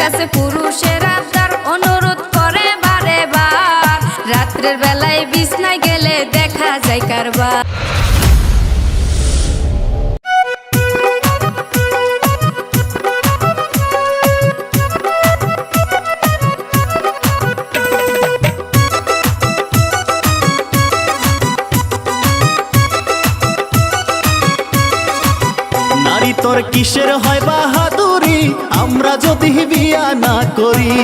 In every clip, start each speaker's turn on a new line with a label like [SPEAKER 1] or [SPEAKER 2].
[SPEAKER 1] কাছে পুরুষের আবদার অনুরোধ করে বারে বার, রাত্রের বেলায় বিছনায় গেলে দেখা যায় কারবার।
[SPEAKER 2] নারী তোর কিসের হয় বাহাদুরি আমরা যদি বিয়া না করি?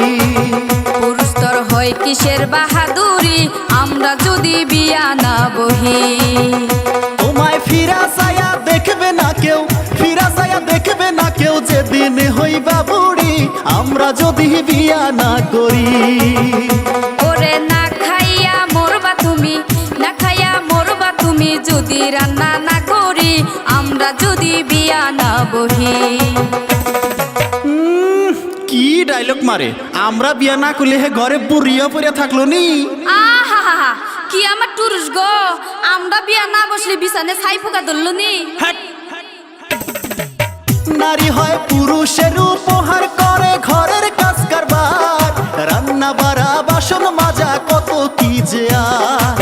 [SPEAKER 1] পুরুষ তোর হয় কিসের বাহাদুরি আমরা যদি বিয়া না বহি?
[SPEAKER 2] তোমায় ফিরা ছায়া দেখবে না কেউ, ফিরা ছায়া দেখবে না কেউ যেদিন হইবা বুড়ি আমরা যদি বিয়া না করি।
[SPEAKER 1] ওরে না খাইয়া মরবা তুমি, না খাইয়া মরবা তুমি যদি রান্না না করি আমরা যদি বিয়া না বহি।
[SPEAKER 2] কি ডায়লগ মারে, আমরা বিয়া না করলে হে ঘরে বুড়িয়া পড়িয়া থাকলো নি।
[SPEAKER 1] আহা কি আমার টুরুস গো, আমরা বিয়া না বসলে বিছানে ছাই পোকা ধরল নি।
[SPEAKER 2] নারী হয় পুরুষের উপহার করে ঘরের কাজ কারবার, রান্না বাড়া বাসন মাজা কত কি যে আর।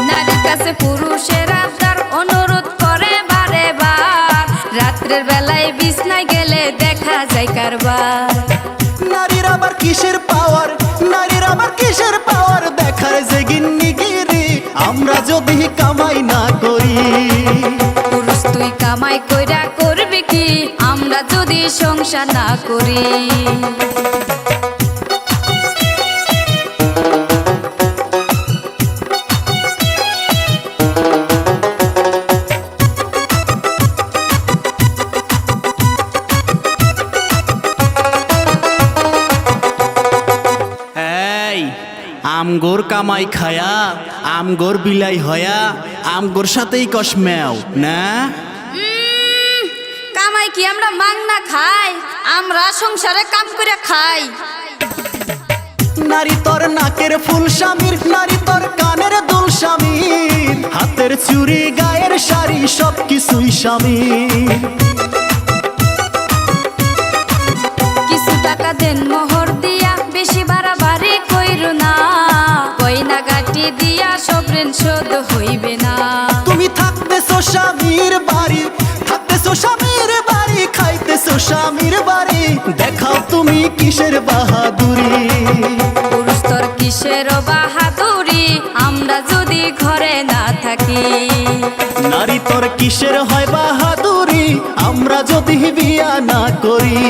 [SPEAKER 1] নারীর কাছে পুরুষের আবদার অনুরোধ করে বারে বার, রাত্রের বেলায় বিছনায় গেলে দেখা যায় কারবার।
[SPEAKER 2] নারীর আবার কিসের পাওয়ার, নারীর আবার কিসের পাওয়ার দেখার যে গিন্নিগিরি আমরা যদি কামাই না করি।
[SPEAKER 1] পুরুষ তুই কামাই কইরা করবি কি আমরা যদি সংসার না করি?
[SPEAKER 2] এই আমগোর কামাই খায়া আমগোর বিলাই হয়া আমগোর সাথেই কস মেও না।
[SPEAKER 1] কামাই কি আমরা মাংনা খাই, আমরা সংসারে কাম করে খাই।
[SPEAKER 2] নারী তোর নাকের ফুল স্বামীর, নারী তোর কানের দুল স্বামীর, হাতের চুড়ি গায়ের শাড়ি সব কিছুই স্বামীর।
[SPEAKER 1] কিছু টাকা দেন মোহর দিয়া বেশি বাড়াবাড়ি কইরো না, কইনা গাটি দিয়া সব ঋণ শোধ হইবে না।
[SPEAKER 2] তুমি থাকতেছো স্বামীর বাড়ি, থাকতেছো স্বামীর বাড়ি, খাইতেছো স্বামীর বাড়ি, দেখাও তুমি কিসের বাহাদুরি।
[SPEAKER 1] পুরুষ তোর কিসের বাহাদুরি আমরা যদি ঘরে না থাকি?
[SPEAKER 2] নারী তোর কিসের হয় বাহাদুরি আমরা যদি বিয়া না করি?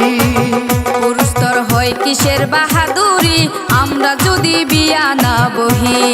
[SPEAKER 1] পুরুষ তোর হয় কিসের বাহাদুরি আমরা যদি বিয়া না বহি?